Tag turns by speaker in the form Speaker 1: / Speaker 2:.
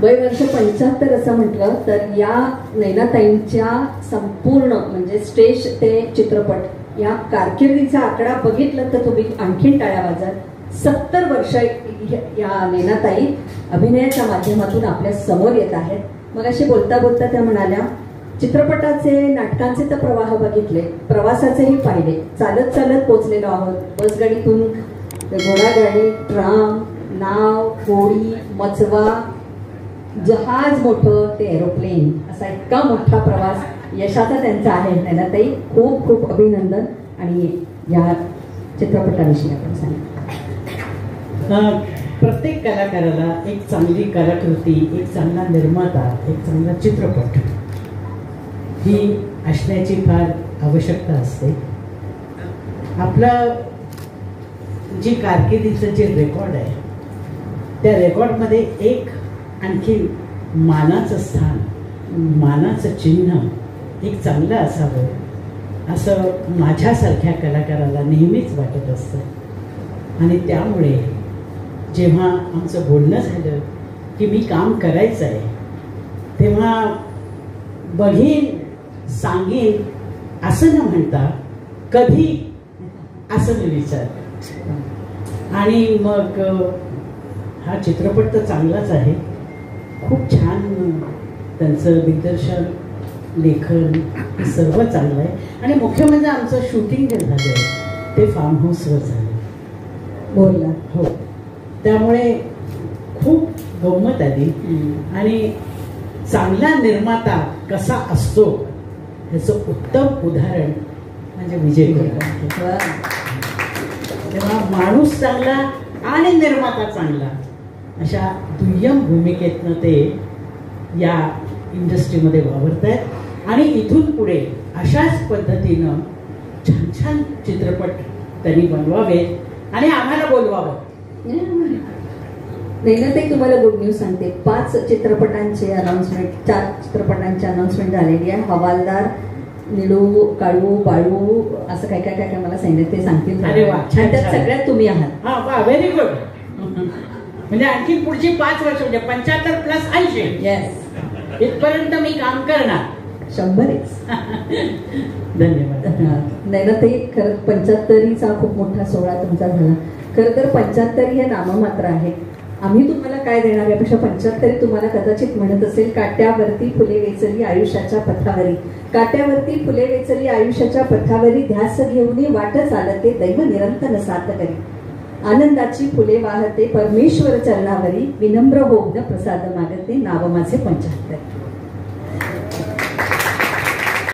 Speaker 1: वय वर्ष 75 असं म्हटलं तर या नैनाताईंच्या संपूर्ण म्हणजे स्टेज ते चित्रपट या कारकिर्दीचा आकडा बघितलं तर तुम्ही आणखीन टाळ्या वाजाल. 70 वर्ष या नैनाताई अभिनयाच्या माध्यमातून आपल्या समोर येत आहेत. मग अशी बोलता बोलता त्या म्हणाल्या, चित्रपटाचे नाटकांचे तर प्रवाह बघितले, प्रवासाचेही पाहिले, चालत चालत पोचलेलो आहोत. बसगाडीतून घोडागाडी, ट्राम, नाव, होडी, मचवा, जहाज मोठं ते एरोप्लेन, असा इतका मोठा प्रवास यशाचा त्यांचा आहे. नैनाताई खूप खूप अभिनंदन. आणि या चित्रपटाविषयी आपण सांगा.
Speaker 2: प्रत्येक कलाकाराला एक चांगली कलाकृती, एक चांगला निर्माता, एक चांगला चित्रपट ही असण्याची फार आवश्यकता असते. आपलं जी कारकिर्दीचं जे रेकॉर्ड आहे त्या रेकॉर्डमध्ये एक आणखी मानाचं स्थान, मानाचं चिन्ह एक चांगलं असावं असं माझ्यासारख्या कलाकाराला नेहमीच वाटत असतं. आणि त्यामुळे जेव्हा आमचं बोलणं झालं की मी काम करायचं आहे, तेव्हा बघीन, सांगेन असं न म्हणता कधी असं मी विचारलं. आणि मग हा चित्रपट तर चांगलाच आहे, खूप छान त्यांचं दिग्दर्शन, लेखन हे सर्व चांगलं आहे. आणि मुख्य म्हणजे आमचं शूटिंग जे झालं ते फार्म हाऊसवर झालं.
Speaker 1: बोलला
Speaker 2: हो, त्यामुळे खूप गंमत आली. आणि चांगला निर्माता कसा असतो ह्याचं उत्तम उदाहरण म्हणजे विजय कोलकर. तेव्हा माणूस चांगला आणि निर्माता चांगला अशा दुय्यम भूमिकेतनं ते या इंडस्ट्रीमध्ये वावरत आहेत. आणि इथून पुढे अशाच पद्धतीनं छान छान चित्रपट त्यांनी बनवावेत आणि आम्हाला बोलवावं.
Speaker 1: नैनाताई, तुम्हाला गुड न्यूज सांगते. 5 चित्रपटांचे अनाउन्समेंट, 4 चित्रपटांची अनाउन्समेंट झालेली आहे. हवालदार, निळू, काळू, बाळू असं काय काय काय काय मला सांगितलं, ते सांगतील.
Speaker 2: अरे वा,
Speaker 1: त्यात सगळ्यात तुम्ही आहात.
Speaker 2: हा वा, व्हेरी गुड. म्हणजे आणखी पुढची 5 वर्ष म्हणजे 75 + 80.
Speaker 1: येस,
Speaker 2: इथपर्यंत मी काम करणार.
Speaker 1: 100.
Speaker 2: धन्यवाद.
Speaker 1: नैनाताई, खरं 75चा खूप मोठा सोहळा तुमचा झाला. खरं तर 75 हे नाममात्र आहे. आम्ही तुम्हाला काय देणार यापेक्षा 75 तुम्हाला कदाचित म्हणत असेल, काट्यावरती फुले वेचली आयुष्याच्या पथावरी, काट्यावरती फुले वेचली आयुष्याच्या पथावरी, ध्यास घेऊन वाट चालते दैव निरंतर साथ करी, आनंदाची फुले वाहते परमेश्वर चरणावरी, विनम्र होऊन प्रसाद मागते नाव माझे 75.